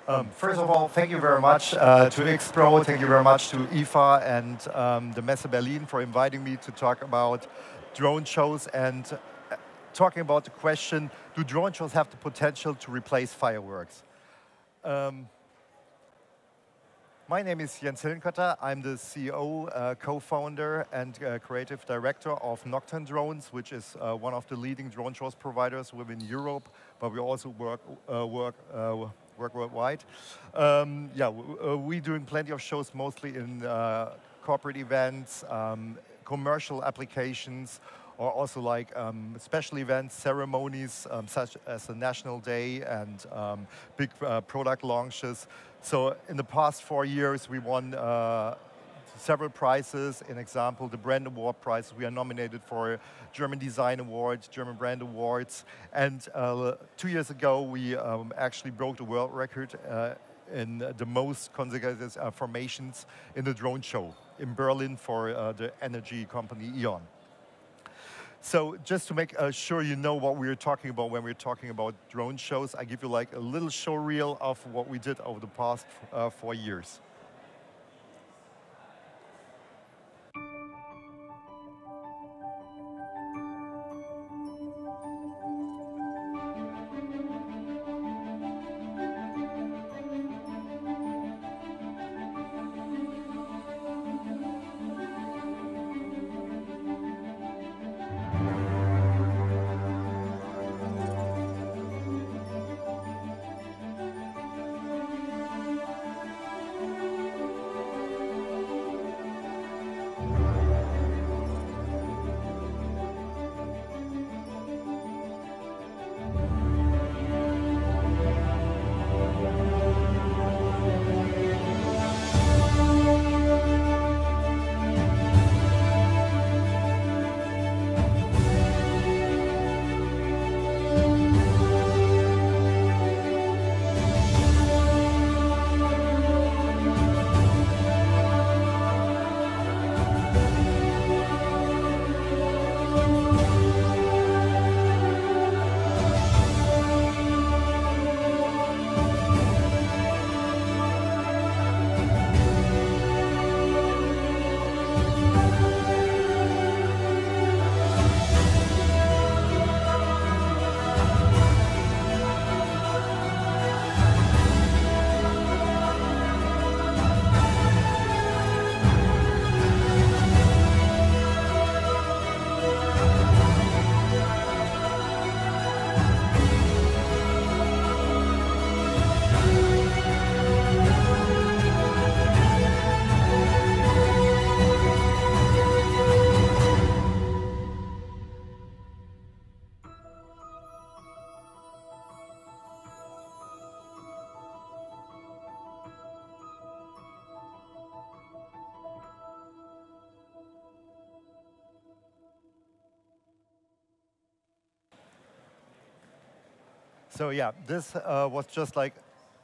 First of all, thank you very much to XPRO, thank you very much to IFA and the Messe Berlin for inviting me to talk about drone shows and talking about the question, do drone shows have the potential to replace fireworks? My name is Jens Hillenkotter. I'm the CEO, co-founder, and creative director of Nocturne Drones, which is one of the leading drone shows providers within Europe, but we also work worldwide. We're doing plenty of shows, mostly in corporate events, commercial applications, or also like special events, ceremonies, such as the National Day and big product launches. So in the past 4 years, we won several prizes. In example, the Brand Award Prize. We are nominated for German Design Awards, German Brand Awards. And 2 years ago, we actually broke the world record in the most consecutive formations in the drone show in Berlin for the energy company E.ON. So just to make sure you know what we're talking about when we're talking about drone shows, I give you like a little show reel of what we did over the past 4 years. So yeah, this was just like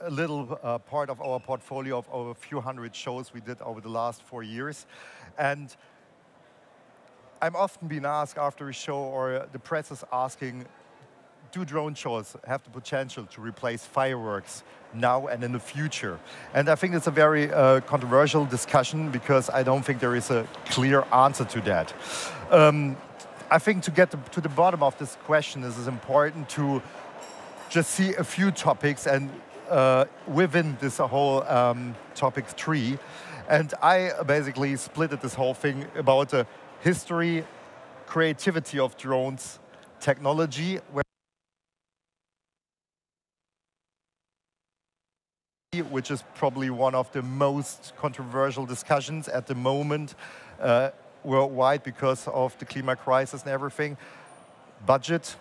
a little part of our portfolio of over a few hundred shows we did over the last 4 years. And I'm often being asked after a show, or the press is asking, do drone shows have the potential to replace fireworks now and in the future? And I think it's a very controversial discussion, because I don't think there is a clear answer to that. I think to get to the bottom of this question, it is important to just see a few topics and within this whole topic tree. And I basically split this whole thing about the history, creativity of drones, technology, which is probably one of the most controversial discussions at the moment worldwide because of the climate crisis and everything, budget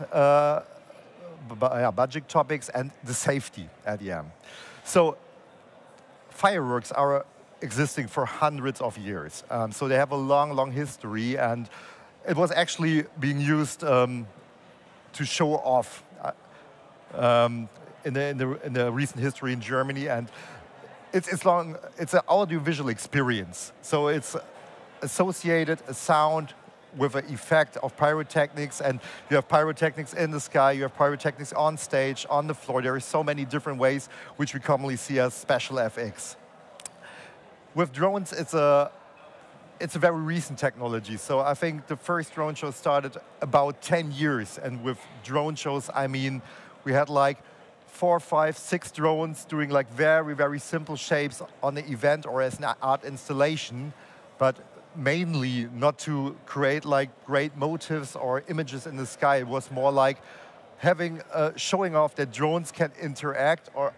topics, and the safety at the end. So fireworks are existing for hundreds of years. So they have a long, long history, and it was actually being used to show off in the recent history in Germany, and it's an audiovisual experience. So it's associated a sound, with an effect of pyrotechnics, and you have pyrotechnics in the sky, you have pyrotechnics on stage, on the floor. There are so many different ways which we commonly see as special FX. With drones, it's a very recent technology. So I think the first drone show started about 10 years. And with drone shows, I mean, we had like 4, 5, 6 drones doing like very, very simple shapes on the event or as an art installation, but mainly not to create like great motifs or images in the sky. It was more like having, showing off that drones can interact or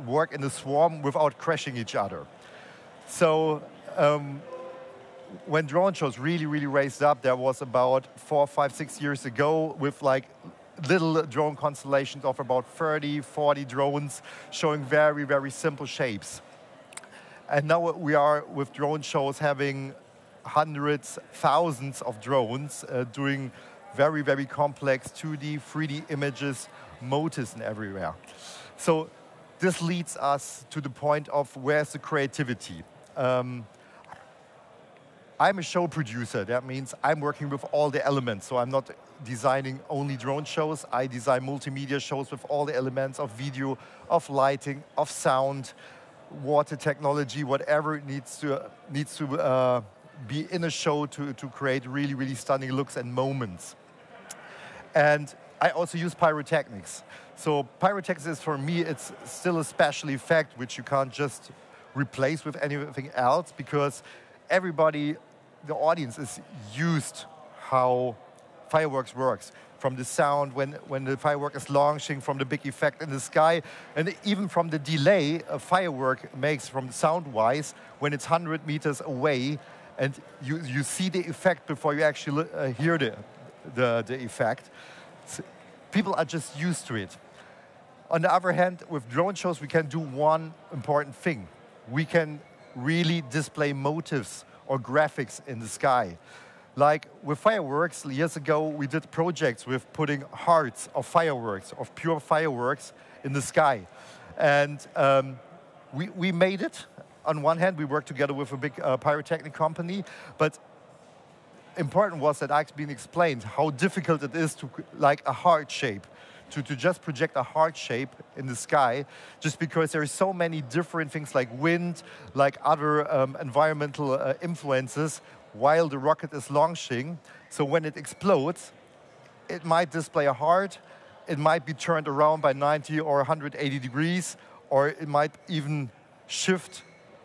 work in a swarm without crashing each other. So when drone shows really, really raised up, there was about 4, 5, 6 years ago with like little drone constellations of about 30, 40 drones showing very, very simple shapes. And now we are with drone shows having hundreds, thousands of drones doing very, very complex 2D, 3D images, motifs and everywhere. So this leads us to the point of where's the creativity? I'm a show producer. That means I'm working with all the elements. So I'm not designing only drone shows. I design multimedia shows with all the elements of video, of lighting, of sound, water technology, whatever needs to be in a show to create really, really stunning looks and moments. And I also use pyrotechnics. So pyrotechnics is, for me, it's still a special effect which you can't just replace with anything else, because everybody, the audience, is used how fireworks works. From the sound when the firework is launching, from the big effect in the sky, and even from the delay a firework makes from sound-wise when it's 100 meters away, and you see the effect before you actually hear the effect. So people are just used to it. On the other hand, with drone shows, we can do one important thing. We can really display motifs or graphics in the sky. Like with fireworks, years ago, we did projects with putting hearts of fireworks, of pure fireworks, in the sky. And we made it. On one hand, we worked together with a big pyrotechnic company, but important was that it's been explained how difficult it is to, like a heart shape, to just project a heart shape in the sky, just because there are so many different things like wind, like other environmental influences, while the rocket is launching. So when it explodes, it might display a heart, it might be turned around by 90 or 180 degrees, or it might even shift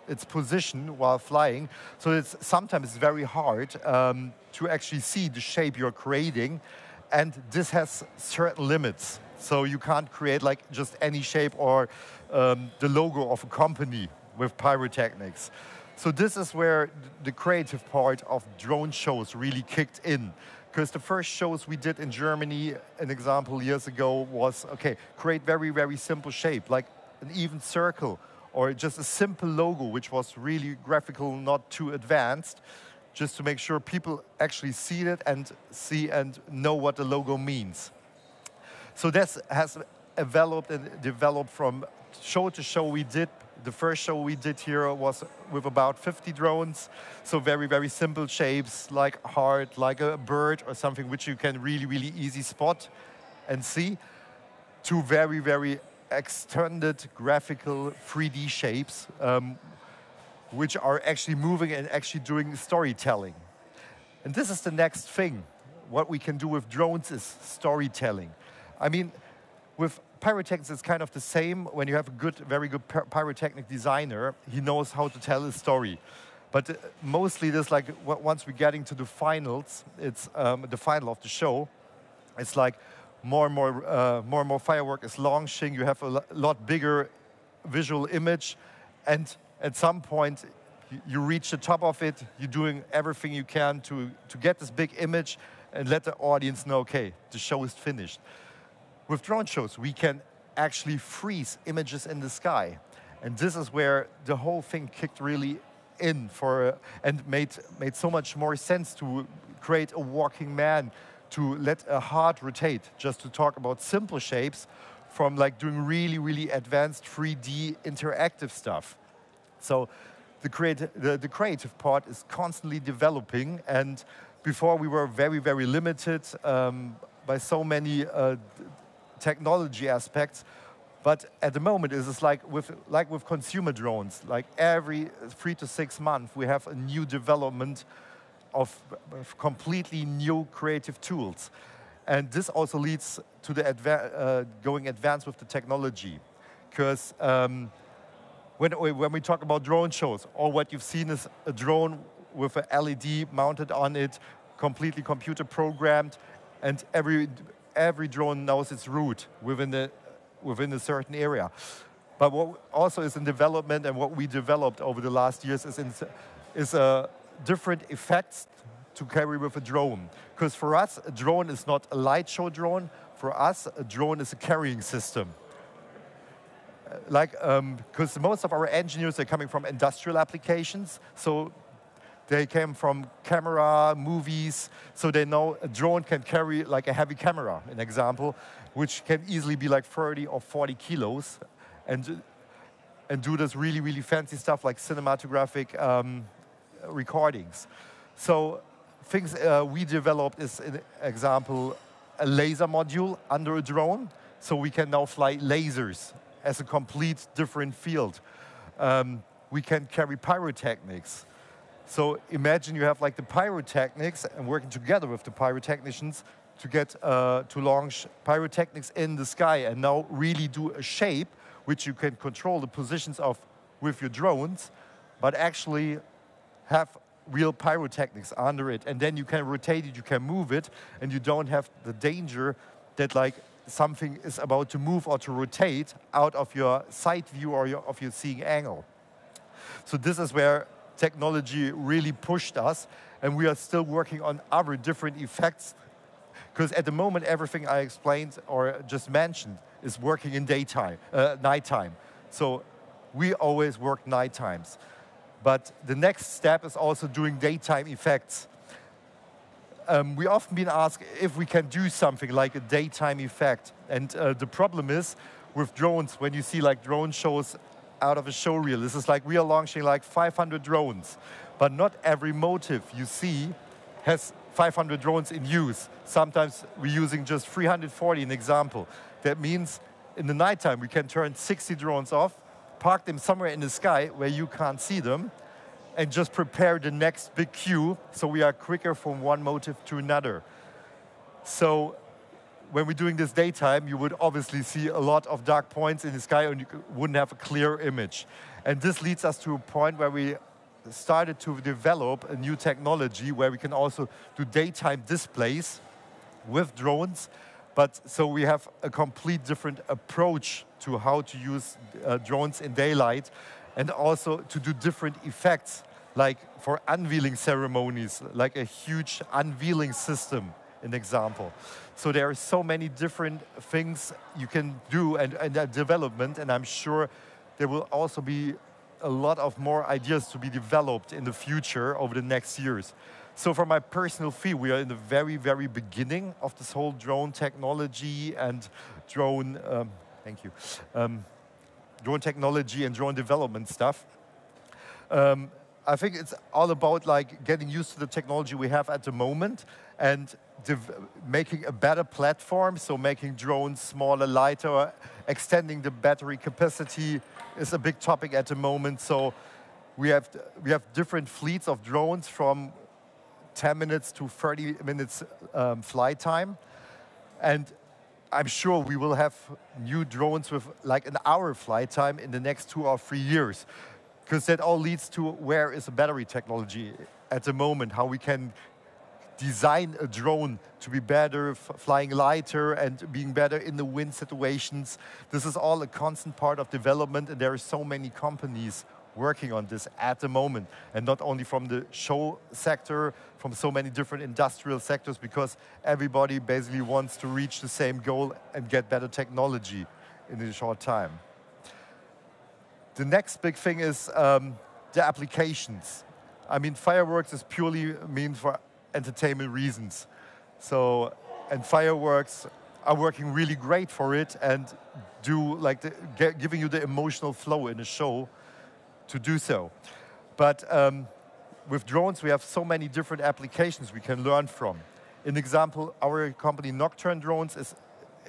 its position while flying. So it's sometimes very hard to actually see the shape you're creating, and this has certain limits. So you can't create like just any shape or the logo of a company with pyrotechnics. So this is where the creative part of drone shows really kicked in. Because the first shows we did in Germany, an example years ago was, okay, create very, very simple shape, like an even circle, or just a simple logo, which was really graphical, not too advanced, just to make sure people actually see it and know what the logo means. So this has developed from show to show we did. The first show we did here was with about 50 drones, so very, very simple shapes, like a heart, like a bird, or something which you can really, really easy spot and see, to very, very extended graphical 3D shapes, which are actually moving and actually doing storytelling. And this is the next thing. What we can do with drones is storytelling. I mean, with pyrotechnics, it's kind of the same. When you have a very good pyrotechnic designer, he knows how to tell a story. But mostly this, like, once we're getting to the finals, it's the final of the show, it's like more and more firework is launching. You have a lot bigger visual image, and at some point, you reach the top of it. You're doing everything you can to get this big image and let the audience know, okay, the show is finished. With drone shows, we can actually freeze images in the sky. And this is where the whole thing kicked really in and made so much more sense to create a walking man, to let a heart rotate, just to talk about simple shapes, from like doing really, really advanced 3D interactive stuff. So the creative part is constantly developing, and before we were very, very limited by so many technology aspects. But at the moment, it's like with consumer drones, like every 3 to 6 months, we have a new development of completely new creative tools. And this also leads to the going advanced with the technology. Because when we talk about drone shows, all what you've seen is a drone with an LED mounted on it, completely computer programmed, and every drone knows its route within a certain area. But what also is in development, and what we developed over the last years, is different effects to carry with a drone. Because for us, a drone is not a light show drone. For us, a drone is a carrying system. Because most of our engineers are coming from industrial applications, so they came from camera, movies, so they know a drone can carry like a heavy camera, an example, which can easily be like 30 or 40 kilos, and do this really, really fancy stuff like cinematographic recordings. So things we developed is, an example, a laser module under a drone, so we can now fly lasers as a complete different field. We can carry pyrotechnics. So imagine you have like the pyrotechnics and working together with the pyrotechnicians to get to launch pyrotechnics in the sky and now really do a shape which you can control the positions of with your drones, but actually have real pyrotechnics under it. And then you can rotate it, you can move it, and you don't have the danger that like something is about to move or to rotate out of your side view or of your seeing angle. So this is where technology really pushed us, and we are still working on other different effects, because at the moment everything I explained or just mentioned is working in nighttime. So we always work night times. But the next step is also doing daytime effects. We often been asked if we can do something like a daytime effect. And the problem is with drones, when you see like drone shows out of a show reel, this is like we are launching like 500 drones, but not every motive you see has 500 drones in use. Sometimes we're using just 340, an example. That means in the nighttime we can turn 60 drones off, park them somewhere in the sky where you can't see them, and just prepare the next big queue so we are quicker from one motive to another. So when we're doing this daytime, you would obviously see a lot of dark points in the sky and you wouldn't have a clear image. And this leads us to a point where we started to develop a new technology where we can also do daytime displays with drones. But so we have a complete different approach to how to use drones in daylight, and also to do different effects, like for unveiling ceremonies, like a huge unveiling system, an example. So there are so many different things you can do and development, and I'm sure there will also be a lot of more ideas to be developed in the future over the next years. So for my personal feel, we are in the very, very beginning of this whole drone technology and drone, drone technology and drone development stuff. I think it's all about like getting used to the technology we have at the moment and making a better platform, so making drones smaller, lighter, extending the battery capacity is a big topic at the moment. So we have different fleets of drones from 10 minutes to 30 minutes flight time. And I'm sure we will have new drones with like an hour flight time in the next 2 or 3 years. Because that all leads to where is the battery technology at the moment, how we can design a drone to be better, flying lighter and being better in the wind situations. This is all a constant part of development, and there are so many companies working on this at the moment, and not only from the show sector, from so many different industrial sectors, because everybody basically wants to reach the same goal and get better technology in a short time. The next big thing is the applications. I mean, fireworks is purely meant for entertainment reasons. So, and fireworks are working really great for it and do like giving you the emotional flow in a show to do so. But with drones, we have so many different applications we can learn from. An example, our company Nocturne Drones is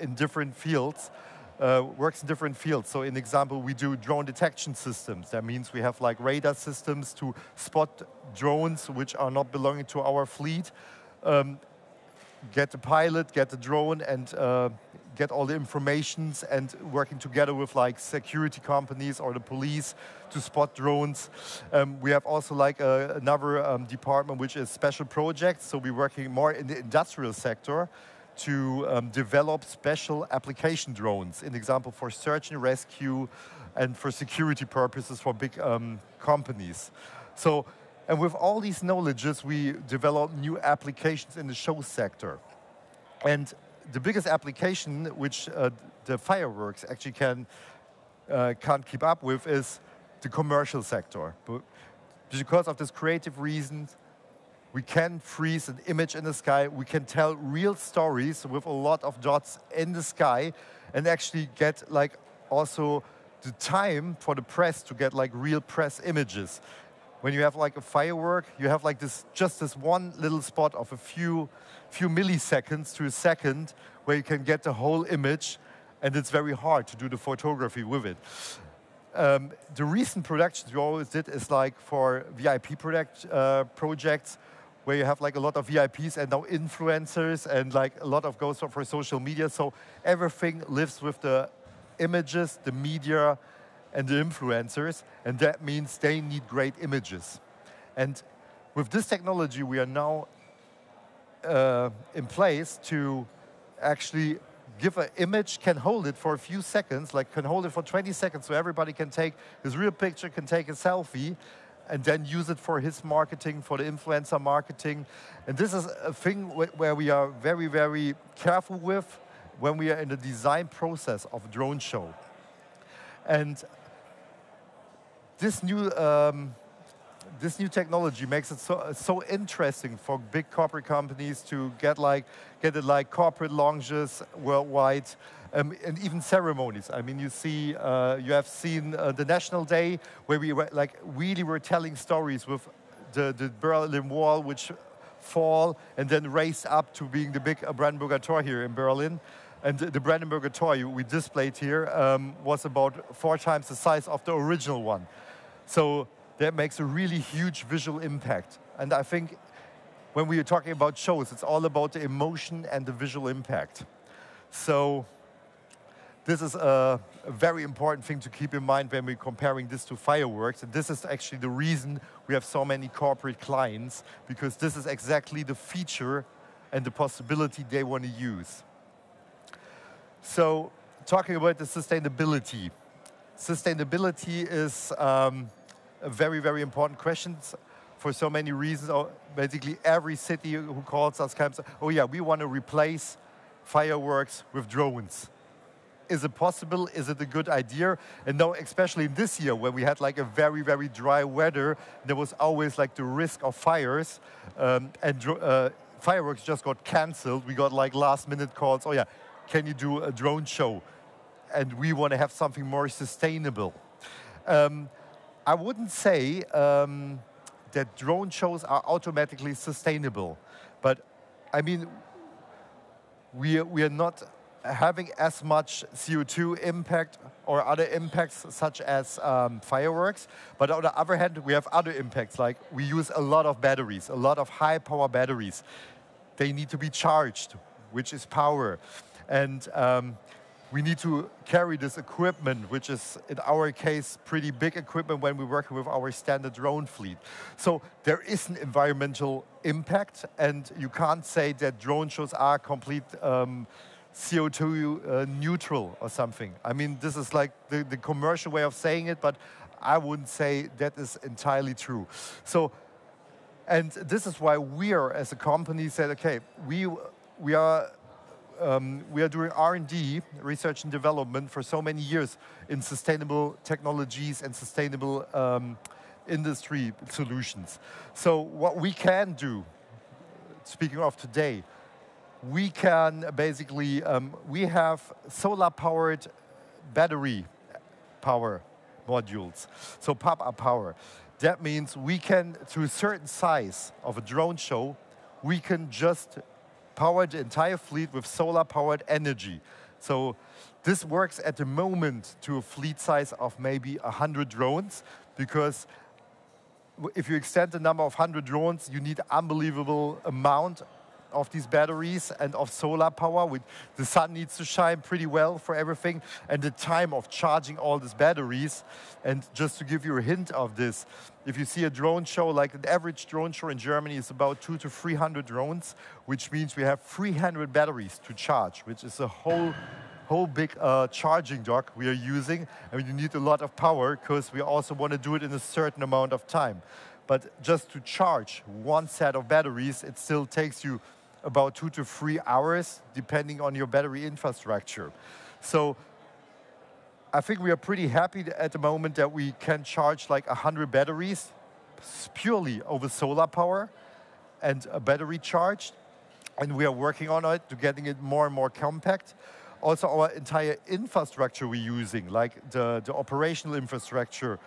in different fields, works in different fields. So, in example, we do drone detection systems. That means we have like radar systems to spot drones which are not belonging to our fleet. Get the pilot, get the drone, and get all the informations, and working together with like security companies or the police to spot drones. We have also like another department which is special projects. So we're working more in the industrial sector to develop special application drones. An example for search and rescue and for security purposes for big companies. So, and with all these knowledges, we develop new applications in the show sector. And the biggest application which the fireworks actually can't keep up with is the commercial sector. But because of this creative reason, we can freeze an image in the sky. We can tell real stories with a lot of dots in the sky, and actually get like also the time for the press to get like real press images. When you have like a firework, you have like this, just this one little spot of a few milliseconds to a second where you can get the whole image, and it's very hard to do the photography with it. The recent productions we always did is like for VIP projects, where you have like a lot of VIPs and now influencers, and like a lot of goes for social media. So everything lives with the images, the media, and the influencers, and that means they need great images. And with this technology, we are now in place to actually give an image, can hold it for a few seconds, like can hold it for 20 seconds, so everybody can take his real picture, can take a selfie, and then use it for his marketing, for the influencer marketing. And this is a thing where we are very, very careful with when we are in the design process of a drone show. And this new technology makes it so interesting for big corporate companies to get it like corporate lounges worldwide, and even ceremonies. I mean, you have seen the National Day, where we were like really were telling stories with the Berlin Wall, which fall and then raised up to being the big Brandenburger Tor here in Berlin. And the Brandenburger Tor we displayed here was about 4 times the size of the original one. So that makes a really huge visual impact. And I think when we are talking about shows, it's all about the emotion and the visual impact. So this is a very important thing to keep in mind when we're comparing this to fireworks. And this is actually the reason we have so many corporate clients, because this is exactly the feature and the possibility they want to use. So, talking about the sustainability. Sustainability is a very, very important question for so many reasons. Basically, every city who calls us comes, oh yeah, we want to replace fireworks with drones. Is it possible? Is it a good idea? And now, especially this year, where we had like a very, very dry weather, there was always like the risk of fires, and fireworks just got cancelled. We got like last-minute calls, oh yeah, can you do a drone show? And we want to have something more sustainable. I wouldn't say that drone shows are automatically sustainable, but I mean, we are not having as much CO2 impact or other impacts such as fireworks, but on the other hand, we have other impacts, like we use a lot of batteries, a lot of high-power batteries. They need to be charged, which is power. And we need to carry this equipment, which is, in our case, pretty big equipment when we're working with our standard drone fleet. So there is an environmental impact, and you can't say that drone shows are complete CO2 neutral or something. I mean, this is like the commercial way of saying it, but I wouldn't say that is entirely true. So, and this is why we are, as a company, said, okay, we are doing R&D, research and development, for so many years in sustainable technologies and sustainable industry solutions. So what we can do, speaking of today, we can basically, we have solar-powered battery power modules, so pop-up power. That means we can, to a certain size of a drone show, we can just power the entire fleet with solar-powered energy. So this works at the moment to a fleet size of maybe 100 drones, because if you extend the number of 100 drones, you need unbelievable amount of these batteries and of solar power. The sun needs to shine pretty well for everything, and the time of charging all these batteries. And just to give you a hint of this, if you see a drone show, like an average drone show in Germany is about 200 to 300 drones, which means we have 300 batteries to charge, which is a whole big charging dock we are using. And you need a lot of power, because we also want to do it in a certain amount of time. But just to charge one set of batteries, it still takes you about 2 to 3 hours, depending on your battery infrastructure. So I think we are pretty happy at the moment that we can charge like 100 batteries purely over solar power and a battery charged. And we are working on it to getting it more and more compact. Also, our entire infrastructure we're using, like the operational infrastructure,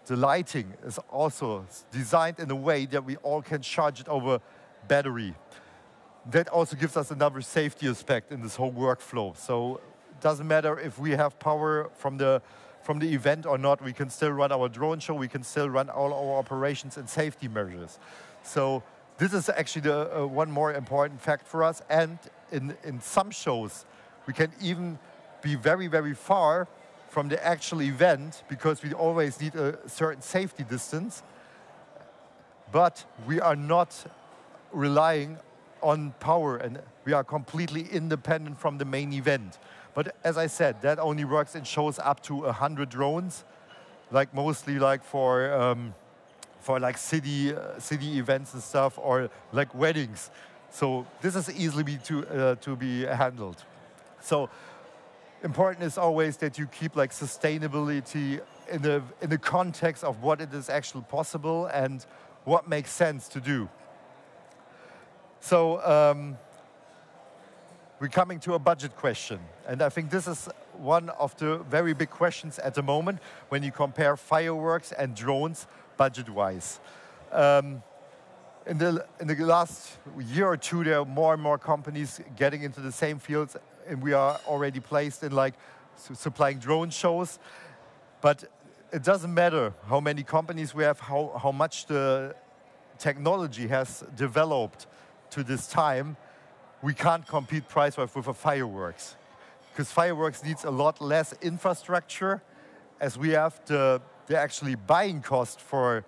the lighting is also designed in a way that we all can charge it over battery. That also gives us another safety aspect in this whole workflow. So it doesn't matter if we have power from the event or not, we can still run our drone show, we can still run all our operations and safety measures. So this is actually the one more important fact for us. And in some shows, we can even be very, very far from the actual event, because we always need a certain safety distance, but we are not relying on power, and we are completely independent from the main event. But as I said, that only works in shows up to 100 drones, like mostly like for like city events and stuff, or like weddings. So this is easily to be handled. So important is always that you keep like sustainability in the context of what it is actually possible and what makes sense to do. So we're coming to a budget question, and I think this is one of the very big questions at the moment when you compare fireworks and drones budget-wise. In the last year or two, there are more and more companies getting into the same fields, and we are already placed in like supplying drone shows. But it doesn't matter how many companies we have, how much the technology has developed to this time, we can't compete price-wise with a fireworks. Because fireworks needs a lot less infrastructure, as we have the actually buying cost for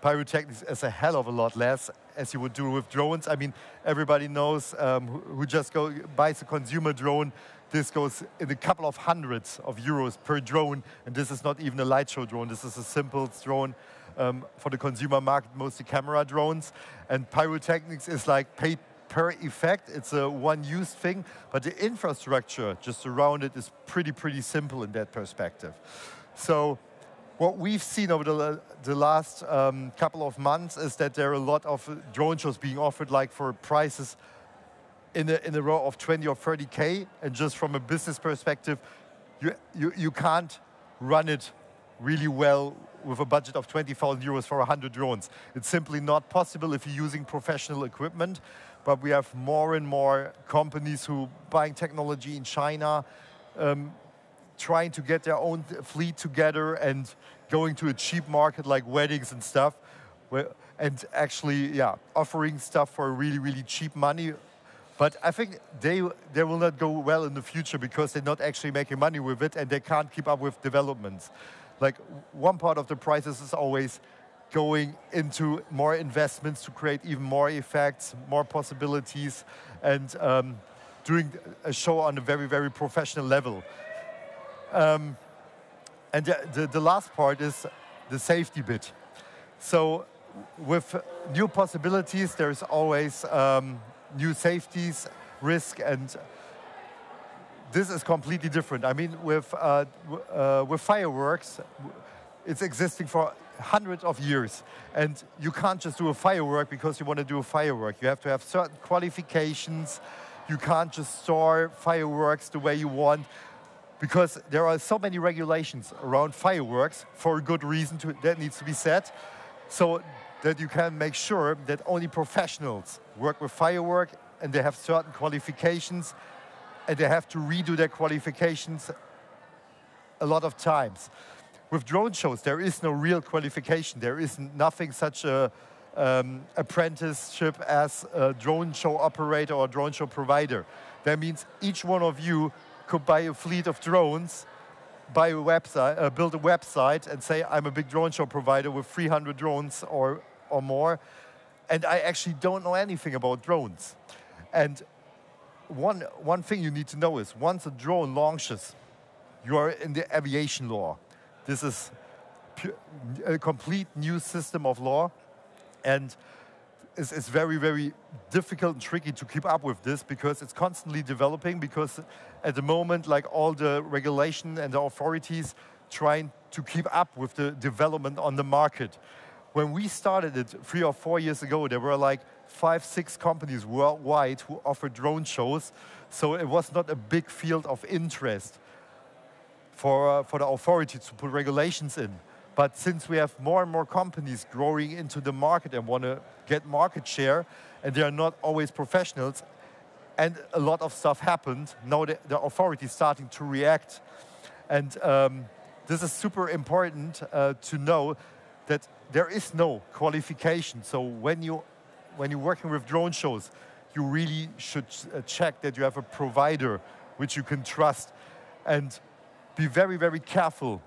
pyrotechnics is a hell of a lot less, as you would do with drones. I mean, everybody knows who just buys a consumer drone. This goes in a couple of hundreds of euros per drone, and this is not even a light show drone. This is a simple drone for the consumer market, mostly camera drones. And pyrotechnics is like paid per effect. It's a one-use thing, but the infrastructure just around it is pretty simple in that perspective. So what we've seen over the last couple of months is that there are a lot of drone shows being offered, like for prices in a row of 20 or 30K, and just from a business perspective, you can't run it really well with a budget of 20,000 euros for 100 drones. It's simply not possible if you're using professional equipment, but we have more and more companies who buying technology in China, trying to get their own fleet together and going to a cheap market like weddings and stuff, and actually, offering stuff for really cheap money. But I think they will not go well in the future, because they're not actually making money with it, and they can't keep up with developments. Like, one part of the prices is always going into more investments to create even more effects, more possibilities, and doing a show on a very professional level. And the last part is the safety bit. So with new possibilities, there's always new safeties, risk, and this is completely different. I mean, with fireworks, it's existing for hundreds of years, and you can't just do a firework because you want to do a firework. You have to have certain qualifications. You can't just store fireworks the way you want, because there are so many regulations around fireworks for a good reason that needs to be said, so that you can make sure that only professionals work with firework and they have certain qualifications and they have to redo their qualifications a lot of times. With drone shows, there is no real qualification. There is nothing such a apprenticeship as a drone show operator or drone show provider. That means each one of you could buy a fleet of drones, buy a website, build a website and say, I'm a big drone show provider with 300 drones or more, and I actually don't know anything about drones. And one thing you need to know is, once a drone launches, you are in the aviation law. This is a complete new system of law, and it's very, very difficult and tricky to keep up with this because it's constantly developing, because at the moment, like, all the regulation and the authorities trying to keep up with the development on the market. When we started it 3 or 4 years ago, there were like 5, 6 companies worldwide who offered drone shows, so it was not a big field of interest for the authorities to put regulations in. But since we have more and more companies growing into the market and want to get market share, and they are not always professionals, and a lot of stuff happened, now the authorities starting to react. And this is super important to know that there is no qualification. So when you're working with drone shows, you really should check that you have a provider which you can trust, and be very, very careful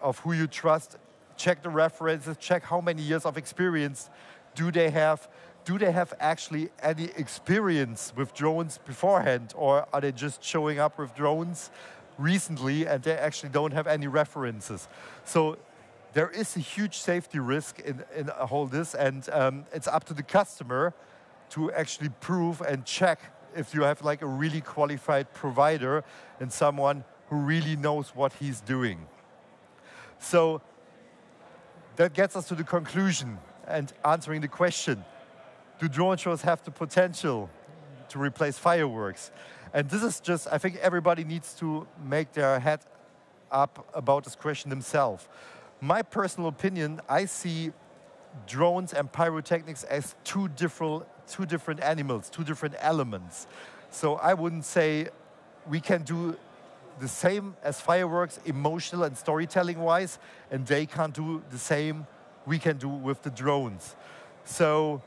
of who you trust. Check the references, check how many years of experience do they have. Do they have actually any experience with drones beforehand, or are they just showing up with drones recently and they actually don't have any references? So there is a huge safety risk in all this, and it's up to the customer to actually prove and check if you have like a really qualified provider and someone who really knows what he's doing. So that gets us to the conclusion and answering the question, do drone shows have the potential to replace fireworks? And this is just, I think everybody needs to make their head up about this question themselves. My personal opinion, I see drones and pyrotechnics as two different animals, two different elements. So I wouldn't say we can do the same as fireworks, emotional and storytelling-wise, and they can't do the same we can do with the drones. So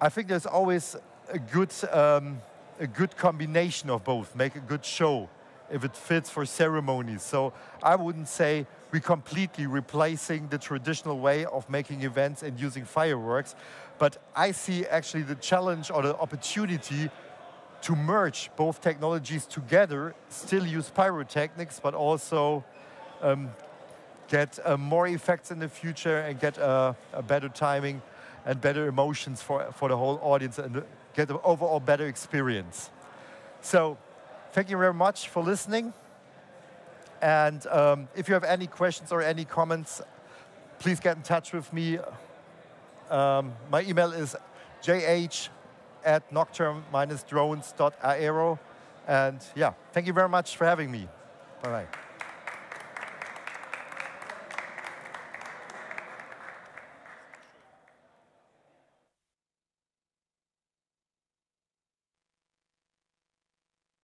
I think there's always a good combination of both, make a good show if it fits for ceremonies. So I wouldn't say we're completely replacing the traditional way of making events and using fireworks, but I see actually the challenge or the opportunity to merge both technologies together, still use pyrotechnics, but also get more effects in the future and get a better timing and better emotions for the whole audience and get an overall better experience. So thank you very much for listening. And if you have any questions or any comments, please get in touch with me. My email is jh@nocturne-drones.aero. And yeah, thank you very much for having me. Bye-bye.